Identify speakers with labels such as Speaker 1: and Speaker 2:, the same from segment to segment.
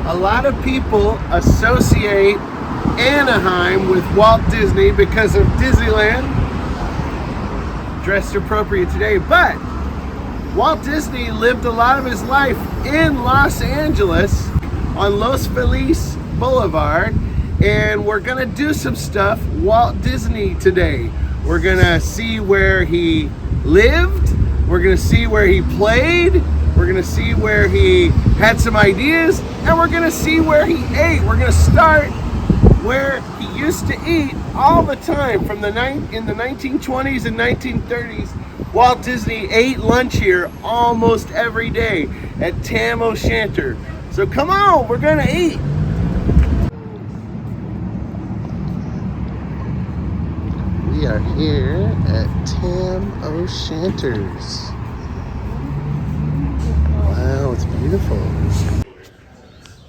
Speaker 1: A lot of people associate Anaheim with Walt Disney because of Disneyland. Dressed appropriate today, but Walt Disney lived a lot of his life in Los Angeles on Los Feliz Boulevard, and we're gonna do some stuff Walt Disney today. We're gonna see where he lived, we're gonna see where he played, we're gonna see where he had some ideas, and we're gonna see where he ate. We're gonna start where he used to eat all the time in the 1920s and 1930s. Walt Disney ate lunch here almost every day at Tam O'Shanter. So come on, we're gonna eat. We are here at Tam O'Shanter's. Wow, it's beautiful.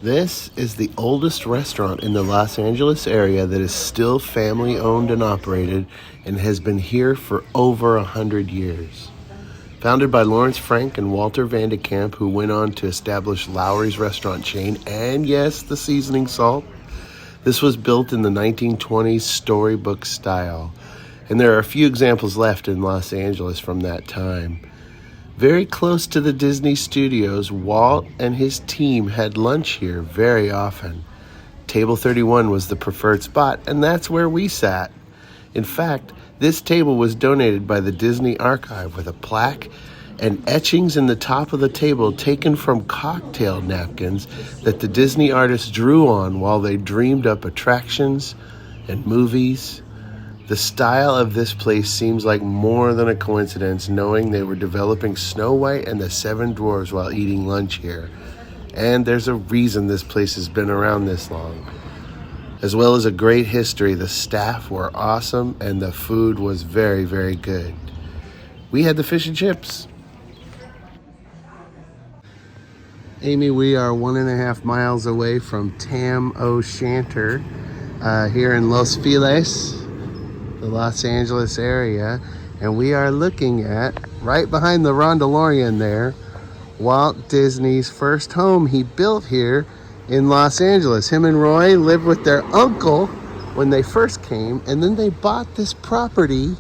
Speaker 1: This is the oldest restaurant in the Los Angeles area that is still family owned and operated and has been here for over 100 years. Founded by Lawrence Frank and Walter Vandekamp, who went on to establish Lowry's restaurant chain and, yes, the seasoning salt. This was built in the 1920s storybook style, and there are a few examples left in Los Angeles from that time. Very close to the Disney studios, Walt and his team had lunch here very often. Table 31 was the preferred spot, and that's where we sat. In fact, this table was donated by the Disney Archive with a plaque and etchings in the top of the table taken from cocktail napkins that the Disney artists drew on while they dreamed up attractions and movies. The style of this place seems like more than a coincidence, knowing they were developing Snow White and the Seven Dwarfs while eating lunch here. And there's a reason this place has been around this long. As well as a great history, the staff were awesome and the food was very, very good. We had the fish and chips. Amy, we are 1.5 miles away from Tam O'Shanter here in Los Feliz, the Los Angeles area, and we are looking at, right behind the Rondalorian there, Walt Disney's first home he built here in Los Angeles. Him and Roy lived with their uncle when they first came, and then they bought this property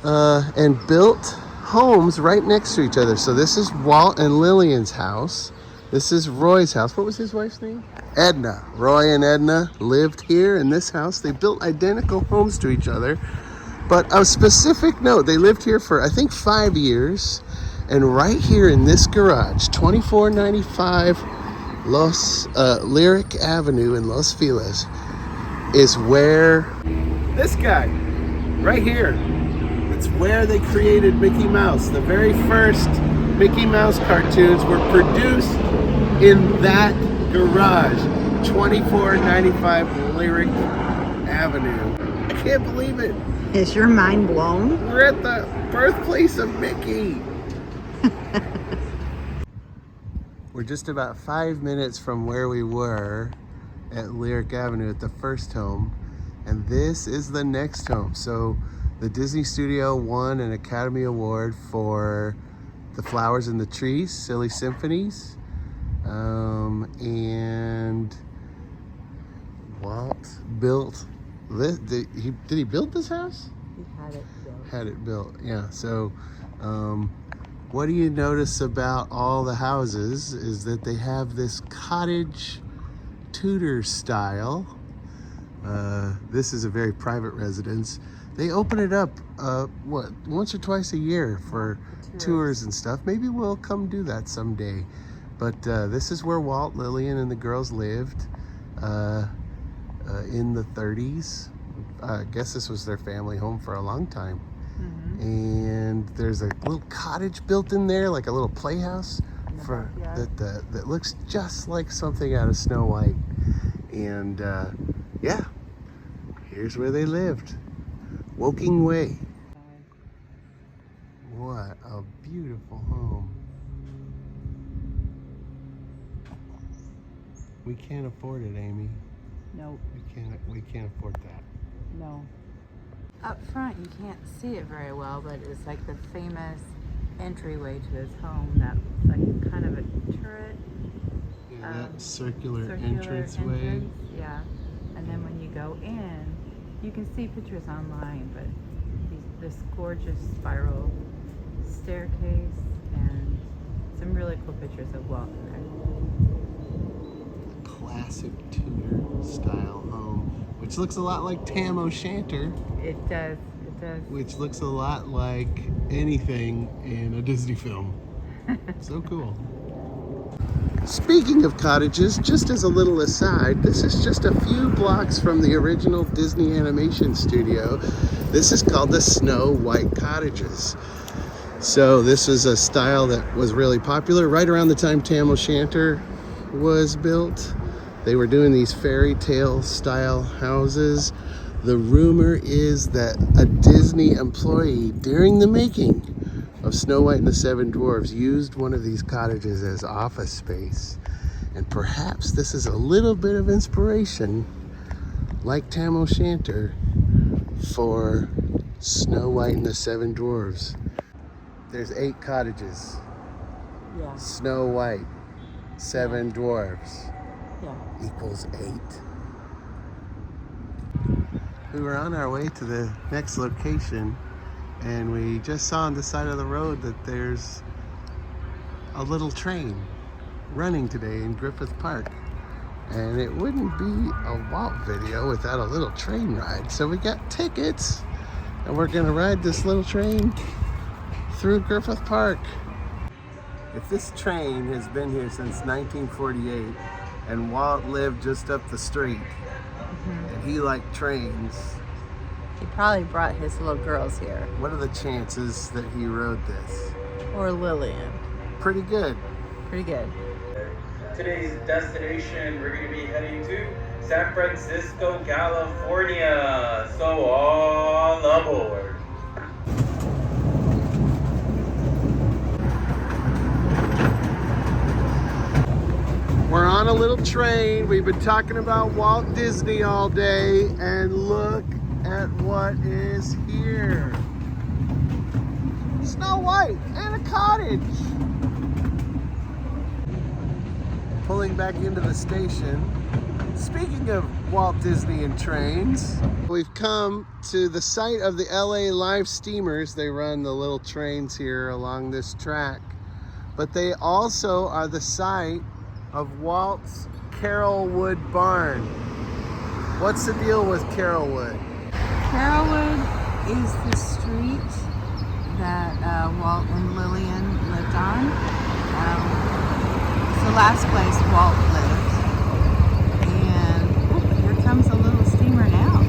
Speaker 1: and built homes right next to each other. So this is Walt and Lillian's house. This is Roy's house. What was his wife's name? Edna. Roy and Edna lived here in this house. They built identical homes to each other. But a specific note, they lived here for, I think, 5 years. And right here in this garage, 2495 Lyric Avenue in Los Feliz, is where this guy, right here, it's where they created Mickey Mouse. The very first Mickey Mouse cartoons were produced in that garage, 2495 Lyric Avenue. I can't believe it.
Speaker 2: Is your mind blown?
Speaker 1: We're at the birthplace of Mickey. We're just about 5 minutes from where we were at Lyric Avenue at the first home, and this is the next home. So the Disney Studio won an Academy Award for The Flowers and the Trees, Silly Symphonies. And Walt built this. Did he build this house?
Speaker 2: He had it built.
Speaker 1: Had it built, yeah. So what do you notice about all the houses is that they have this cottage Tudor style. This is a very private residence. They open it up once or twice a year for tours and stuff. Maybe we'll come do that someday. But this is where Walt, Lillian, and the girls lived in the 30s. I guess this was their family home for a long time. Mm-hmm. And there's a little cottage built in there, like a little playhouse that looks just like something out of Snow White. And yeah, here's where they lived. Woking Way. What a beautiful home. We can't afford it, Amy.
Speaker 2: Nope.
Speaker 1: We can't afford that.
Speaker 2: No. Up front, you can't see it very well, but it's like the famous entryway to his home. That like kind of a turret.
Speaker 1: Yeah. that circular
Speaker 2: entranceway.
Speaker 1: entranceway.
Speaker 2: Yeah. And then when you go in, you can see pictures online, but this gorgeous spiral staircase and some really cool pictures of Walt in there.
Speaker 1: Classic Tudor style home, which looks a lot like Tam O'Shanter.
Speaker 2: It does. It does.
Speaker 1: Which looks a lot like anything in a Disney film. So cool. Speaking of cottages, just as a little aside, this is just a few blocks from the original Disney animation studio. This is called the Snow White Cottages. So this is a style that was really popular right around the time Tam O'Shanter was built. They were doing these fairy tale style houses. The rumor is that a Disney employee during the making of Snow White and the Seven Dwarfs used one of these cottages as office space. And perhaps this is a little bit of inspiration, like Tam O'Shanter, for Snow White and the Seven Dwarfs. There's 8 cottages.
Speaker 2: Yeah.
Speaker 1: Snow White, 7 dwarfs
Speaker 2: Yeah.
Speaker 1: equals 8. We were on our way to the next location, and we just saw on the side of the road that there's a little train running today in Griffith Park. And it wouldn't be a Walt video without a little train ride. So we got tickets, and we're gonna ride this little train through Griffith Park. If this train has been here since 1948, and Walt lived just up the street, and he liked trains,
Speaker 2: He probably brought his little girls here.
Speaker 1: what are the chances that he rode this?
Speaker 2: Or Lillian.
Speaker 1: Pretty good.
Speaker 2: Pretty good.
Speaker 3: Today's destination, we're going to be heading to San Francisco, California. So all aboard.
Speaker 1: We're on a little train. We've been talking about Walt Disney all day, and look at what is here. Snow White and a cottage. Pulling back into the station. Speaking of Walt Disney and trains, we've come to the site of the LA Live Steamers. They run the little trains here along this track, but they also are the site of Walt's Carolwood Barn. What's the deal with Carolwood?
Speaker 2: Carolwood is the street that Walt and Lillian lived on. It's the last place Walt lived. And here comes a little steamer now.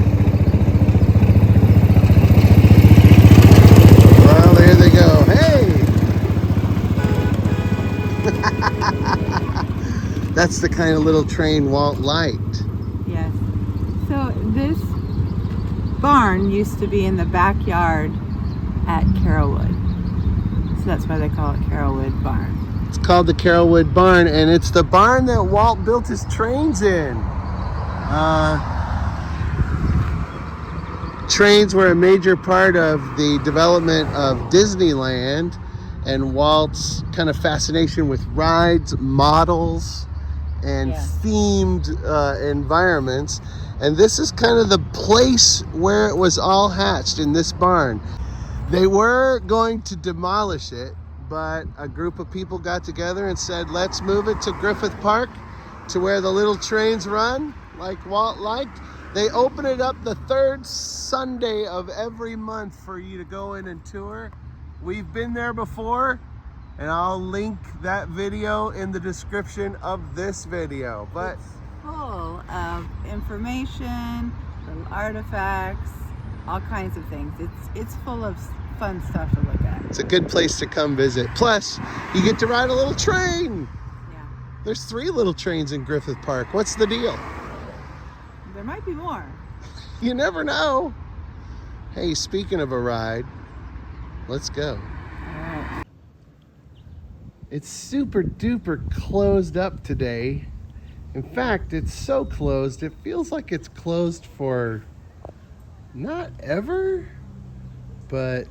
Speaker 1: Well, there they go. Hey! That's the kind of little train Walt liked.
Speaker 2: Yes. So this barn used to be in the backyard at Carolwood. So that's why they call it Carolwood Barn.
Speaker 1: It's called the Carolwood Barn, and it's the barn that Walt built his trains in. Trains were a major part of the development of Disneyland and Walt's kind of fascination with rides, models, and themed environments. And this is kind of the place where it was all hatched, in this barn. They were going to demolish it, but a group of people got together and said, let's move it to Griffith Park, to where the little trains run, like Walt liked. They open it up the 3rd Sunday of every month for you to go in and tour. We've been there before, and I'll link that video in the description of this video. But
Speaker 2: It's full of information, little artifacts, all kinds of things. It's full of fun stuff to look at.
Speaker 1: it's a good place to come visit. Plus, you get to ride a little train.
Speaker 2: Yeah.
Speaker 1: There's 3 little trains in Griffith Park. What's the deal?
Speaker 2: There might be more.
Speaker 1: You never know. Hey, speaking of a ride, let's go.
Speaker 2: All right.
Speaker 1: It's super duper closed up today. In fact, it's so closed, it feels like it's closed for not ever, but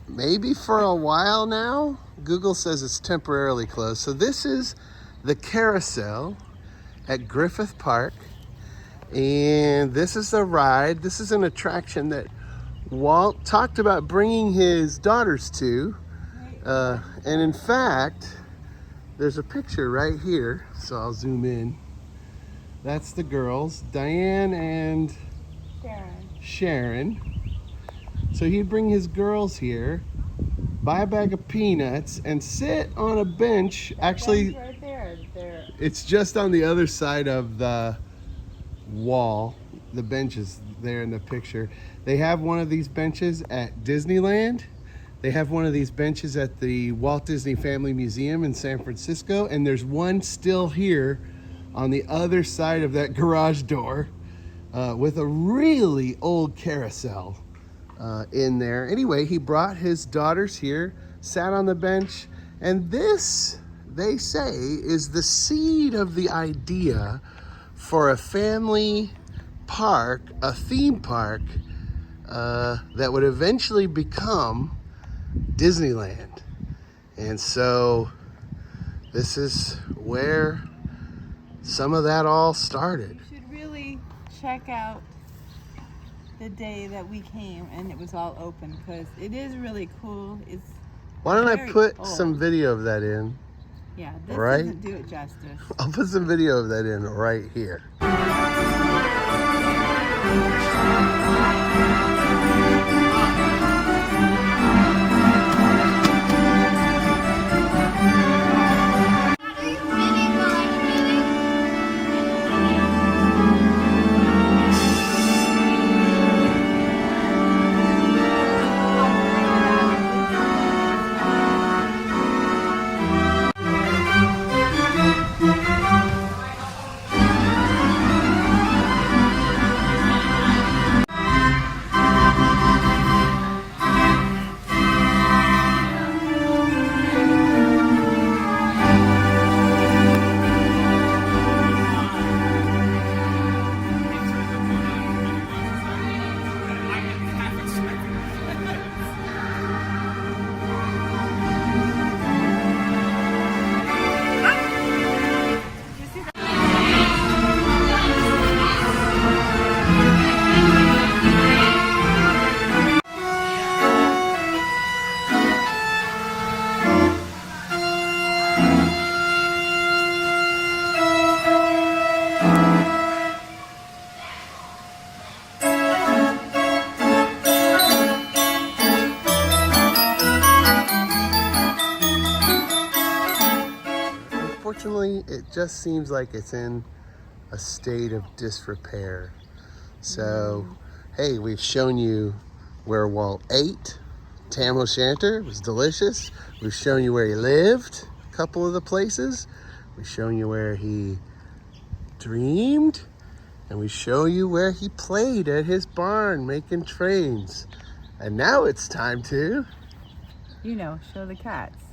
Speaker 1: maybe for a while now. Google says it's temporarily closed. So this is the carousel at Griffith Park. And this is a ride. This is an attraction that Walt talked about bringing his daughters to. And in fact, there's a picture right here. So I'll zoom in. That's the girls, Diane and Sharon. So he'd bring his girls here, buy a bag of peanuts, and sit on a bench. Actually,
Speaker 2: right there.
Speaker 1: it's just on the other side of the wall. The bench is there in the picture. They have one of these benches at Disneyland. They have one of these benches at the Walt Disney Family Museum in San Francisco, and there's one still here on the other side of that garage door with a really old carousel in there. Anyway, he brought his daughters here, sat on the bench, and this, they say, is the seed of the idea for a family park, a theme park that would eventually become Disneyland. And so this is where some of that all started.
Speaker 2: You should really check out the day that we came and it was all open, because it is really cool. It's
Speaker 1: Why don't I
Speaker 2: very
Speaker 1: put
Speaker 2: old.
Speaker 1: some video of that in?
Speaker 2: Yeah, this
Speaker 1: Right?
Speaker 2: doesn't do it justice.
Speaker 1: I'll put some video of that in right here. Unfortunately, it just seems like it's in a state of disrepair. So, hey, we've shown you where Walt ate. Tam O'Shanter was delicious. We've shown you where he lived, a couple of the places. We've shown you where he dreamed. And we show you where he played at his barn making trains. And now it's time to...
Speaker 2: You know, show the cats.